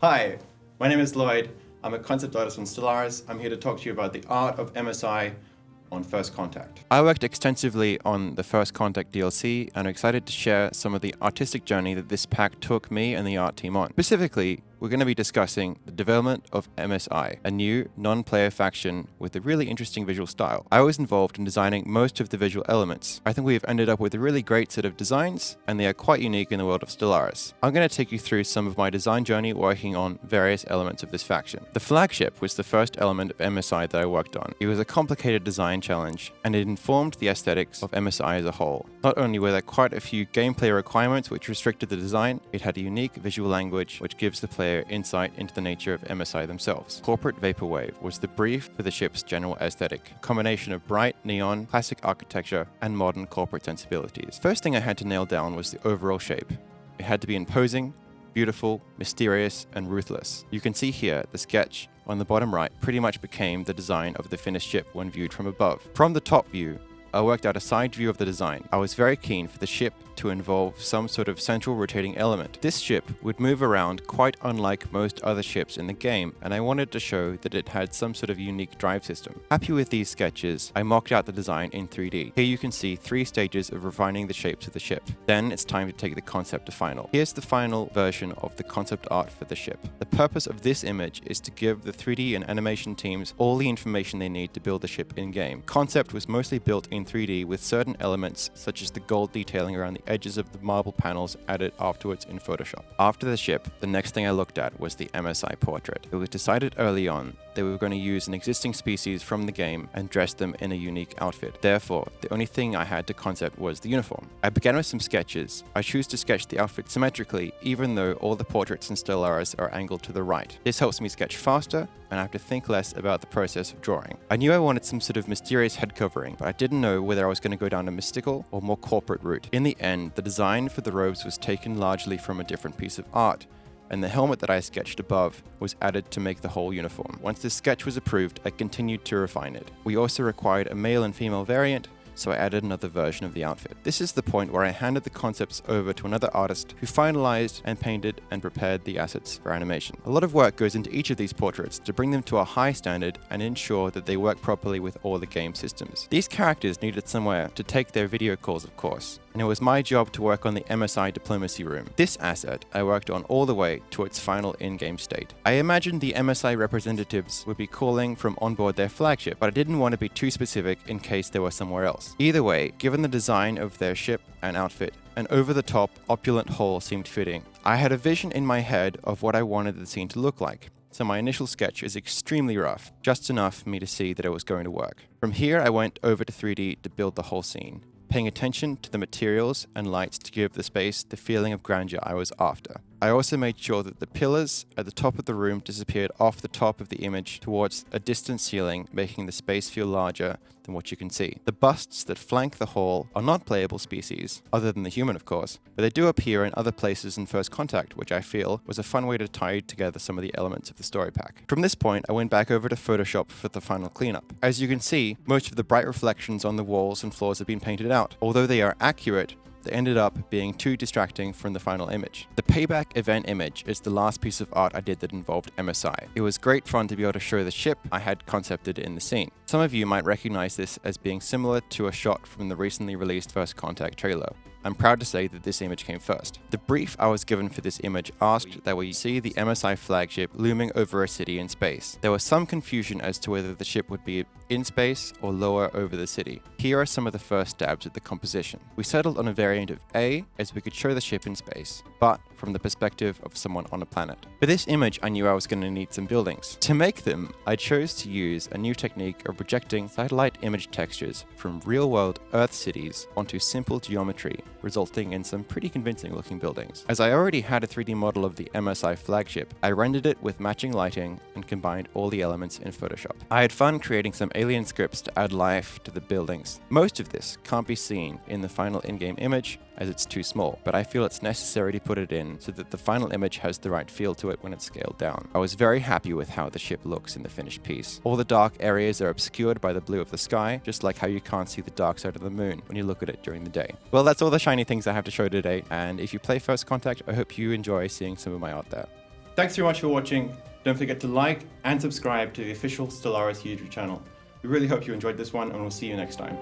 Hi, my name is Lloyd. I'm a concept artist from Stellaris. I'm here to talk to you about the art of MSI on First Contact. I worked extensively on the First Contact DLC and I'm excited to share some of the artistic journey that this pack took me and the art team on. Specifically, we're going to be discussing the development of MSI, a new non-player faction with a really interesting visual style. I was involved in designing most of the visual elements. I think we've ended up with a really great set of designs, and they are quite unique in the world of Stellaris. I'm going to take you through some of my design journey working on various elements of this faction. The flagship was the first element of MSI that I worked on. It was a complicated design challenge, and it informed the aesthetics of MSI as a whole. Not only were there quite a few gameplay requirements which restricted the design, it had a unique visual language which gives the player insight into the nature of MSI themselves. Corporate Vaporwave was the brief for the ship's general aesthetic, a combination of bright, neon, classic architecture, and modern corporate sensibilities. First thing I had to nail down was the overall shape. It had to be imposing, beautiful, mysterious, and ruthless. You can see here the sketch on the bottom right pretty much became the design of the finished ship when viewed from above. From the top view, I worked out a side view of the design. I was very keen for the ship to involve some sort of central rotating element. This ship would move around quite unlike most other ships in the game, and I wanted to show that it had some sort of unique drive system. Happy with these sketches, I mocked out the design in 3D. Here you can see 3 stages of refining the shapes of the ship. Then it's time to take the concept to final. Here's the final version of the concept art for the ship. The purpose of this image is to give the 3D and animation teams all the information they need to build the ship in-game. Concept was mostly built in 3D with certain elements such as the gold detailing around the edges of the marble panels added afterwards in Photoshop. After the ship, the next thing I looked at was the MSI portrait. It was decided early on that we were going to use an existing species from the game and dress them in a unique outfit. Therefore, the only thing I had to concept was the uniform. I began with some sketches. I choose to sketch the outfit symmetrically, even though all the portraits in Stellaris are angled to the right. This helps me sketch faster, and I have to think less about the process of drawing. I knew I wanted some sort of mysterious head covering, but I didn't know whether I was going to go down a mystical or more corporate route. In the end, the design for the robes was taken largely from a different piece of art, and the helmet that I sketched above was added to make the whole uniform. Once this sketch was approved, I continued to refine it. We also required a male and female variant, so I added another version of the outfit. This is the point where I handed the concepts over to another artist who finalized and painted and prepared the assets for animation. A lot of work goes into each of these portraits to bring them to a high standard and ensure that they work properly with all the game systems. These characters needed somewhere to take their video calls, of course, and it was my job to work on the MSI diplomacy room. This asset I worked on all the way to its final in-game state. I imagined the MSI representatives would be calling from onboard their flagship, but I didn't want to be too specific in case they were somewhere else. Either way, given the design of their ship and outfit, an over-the-top, opulent hall seemed fitting. I had a vision in my head of what I wanted the scene to look like, so my initial sketch is extremely rough, just enough for me to see that it was going to work. From here, I went over to 3D to build the whole scene, paying attention to the materials and lights to give the space the feeling of grandeur I was after. I also made sure that the pillars at the top of the room disappeared off the top of the image towards a distant ceiling, making the space feel larger than what you can see. The busts that flank the hall are not playable species, other than the human of course, but they do appear in other places in First Contact, which I feel was a fun way to tie together some of the elements of the story pack. From this point, I went back over to Photoshop for the final cleanup. As you can see, most of the bright reflections on the walls and floors have been painted out. Although they are accurate, they ended up being too distracting from the final image. The payback event image is the last piece of art I did that involved MSI. It was great fun to be able to show the ship I had concepted in the scene. Some of you might recognize this as being similar to a shot from the recently released First Contact trailer. I'm proud to say that this image came first. The brief I was given for this image asked that we see the MSI flagship looming over a city in space. There was some confusion as to whether the ship would be in space or lower over the city. Here are some of the first stabs at the composition. We settled on a variant of A, as we could show the ship in space, but from the perspective of someone on a planet. For this image, I knew I was going to need some buildings. To make them, I chose to use a new technique of projecting satellite image textures from real-world Earth cities onto simple geometry, resulting in some pretty convincing looking buildings. As I already had a 3D model of the MSI flagship, I rendered it with matching lighting and combined all the elements in Photoshop. I had fun creating some alien scripts to add life to the buildings. Most of this can't be seen in the final in-game image as it's too small, but I feel it's necessary to put it in so that the final image has the right feel to it when it's scaled down. I was very happy with how the ship looks in the finished piece. All the dark areas are obscured by the blue of the sky, just like how you can't see the dark side of the moon when you look at it during the day. Well, that's all the shiny things I have to show today, and if you play First Contact, I hope you enjoy seeing some of my art there. Thanks very much for watching. Don't forget to like and subscribe to the official Stellaris YouTube channel. We really hope you enjoyed this one, and we'll see you next time.